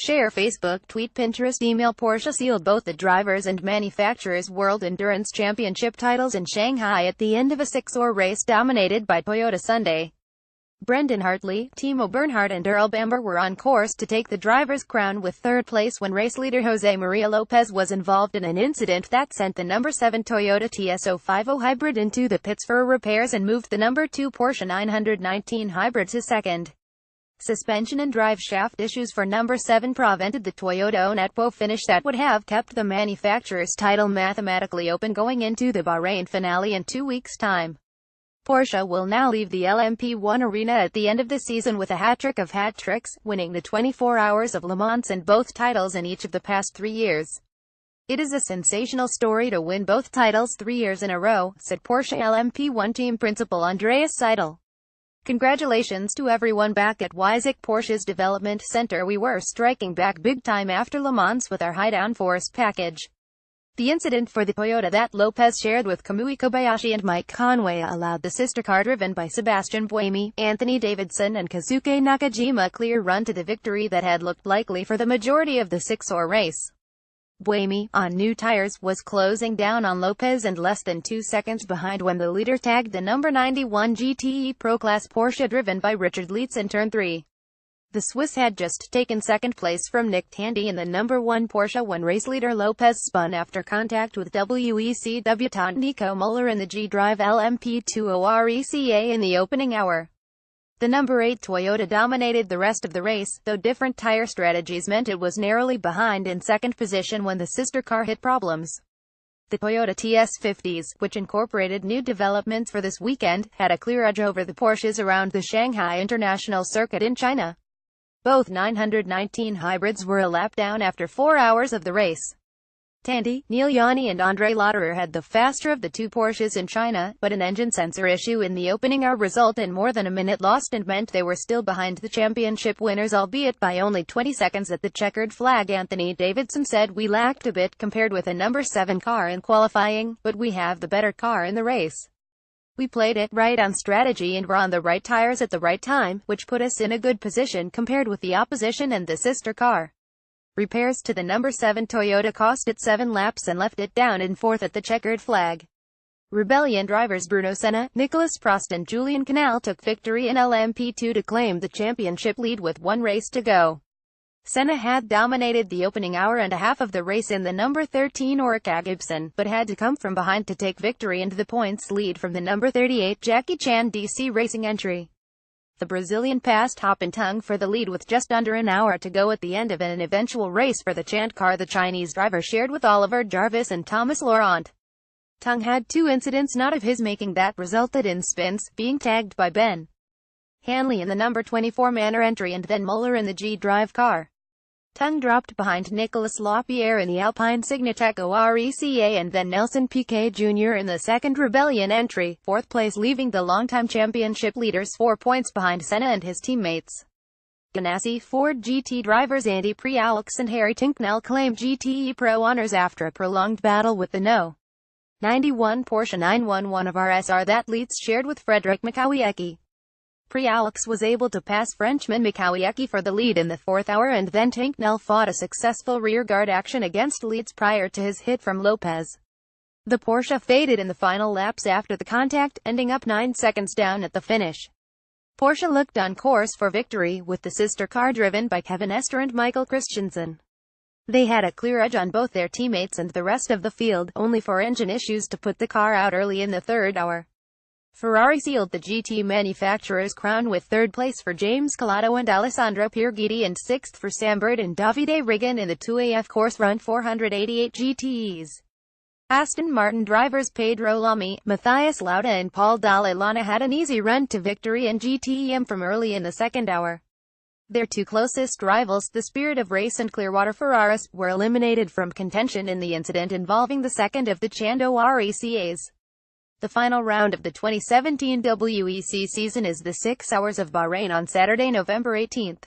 Share Facebook, tweet, Pinterest, email. Porsche sealed both the drivers' and manufacturers' World Endurance Championship titles in Shanghai at the end of a six-hour race dominated by Toyota Sunday. Brendan Hartley, Timo Bernhard and Earl Bamber were on course to take the driver's crown with third place when race leader Jose Maria Lopez was involved in an incident that sent the number 7 Toyota TS050 hybrid into the pits for repairs and moved the number 2 Porsche 919 hybrid to second. Suspension and drive shaft issues for number 7 prevented the Toyota Netpo finish that would have kept the manufacturer's title mathematically open going into the Bahrain finale in 2 weeks' time. Porsche will now leave the LMP1 arena at the end of the season with a hat-trick of hat-tricks, winning the 24 Hours of Le Mans and both titles in each of the past 3 years. "It is a sensational story to win both titles 3 years in a row," said Porsche LMP1 team principal Andreas Seidel. "Congratulations to everyone back at Weissach Porsche's development center. We were striking back big time after Le Mans with our high downforce package." The incident for the Toyota that Lopez shared with Kamui Kobayashi and Mike Conway allowed the sister car driven by Sebastian Buemi, Anthony Davidson and Kazuki Nakajima a clear run to the victory that had looked likely for the majority of the six-hour race. Buemi, on new tires, was closing down on Lopez and less than 2 seconds behind when the leader tagged the number 91 GTE Pro Class Porsche driven by Richard Lietz in turn 3. The Swiss had just taken second place from Nick Tandy in the number 1 Porsche when race leader Lopez spun after contact with WEC debutant Nico Müller in the G-Drive LMP20 RECA in the opening hour. The number 8 Toyota dominated the rest of the race, though different tire strategies meant it was narrowly behind in second position when the sister car hit problems. The Toyota TS50s, which incorporated new developments for this weekend, had a clear edge over the Porsches around the Shanghai International Circuit in China. Both 919 hybrids were a lap down after 4 hours of the race. Tandy, Neil Yanni and Andre Lauterer had the faster of the two Porsches in China, but an engine sensor issue in the opening hour resulted in more than a minute lost and meant they were still behind the championship winners, albeit by only 20 seconds at the checkered flag. Anthony Davidson said, "We lacked a bit compared with a number 7 car in qualifying, but we have the better car in the race. We played it right on strategy and were on the right tires at the right time, which put us in a good position compared with the opposition and the sister car." Repairs to the number 7 Toyota cost it 7 laps and left it down in fourth at the checkered flag. Rebellion drivers Bruno Senna, Nicolas Prost and Julian Canal took victory in LMP2 to claim the championship lead with 1 race to go. Senna had dominated the opening hour and a half of the race in the number 13 Orica Gibson, but had to come from behind to take victory and the points lead from the number 38 Jackie Chan DC Racing entry. The Brazilian passed Hop and Tung for the lead with just under an hour to go at the end of an eventual race for the Chant car the Chinese driver shared with Oliver Jarvis and Thomas Laurent. Tung had 2 incidents not of his making that resulted in spins, being tagged by Ben Hanley in the number 24 Manor entry and then Muller in the G-Drive car. Tung dropped behind Nicolas Lapierre in the Alpine Signatec ORECA and then Nelson Piquet Jr. in the second Rebellion entry, 4th place, leaving the longtime championship leaders 4 points behind Senna and his teammates. Ganassi Ford GT drivers Andy Prialix and Harry Tincknell claimed GTE Pro honors after a prolonged battle with the No. 91 Porsche 911 of RSR that Lietz shared with Frederick Mikawiecki. Prialix was able to pass Frenchman Mikawiecki for the lead in the 4th hour and then Tincknell fought a successful rearguard action against Lietz prior to his hit from Lopez. The Porsche faded in the final laps after the contact, ending up 9 seconds down at the finish. Porsche looked on course for victory, with the sister car driven by Kevin Estre and Michael Christensen. They had a clear edge on both their teammates and the rest of the field, only for engine issues to put the car out early in the 3rd hour. Ferrari sealed the GT manufacturer's crown with 3rd place for James Calado and Alessandro Pierguidi and 6th for Sam Bird and Davide Rigan in the 2AF course run 488 GTEs. Aston Martin drivers Pedro Lamy, Matthias Lauda and Paul Dalla Lana had an easy run to victory in GTEM from early in the 2nd hour. Their 2 closest rivals, the Spirit of Race and Clearwater Ferraris, were eliminated from contention in the incident involving the second of the Chando RECAs. The final round of the 2017 WEC season is the 6 Hours of Bahrain on Saturday, November 18.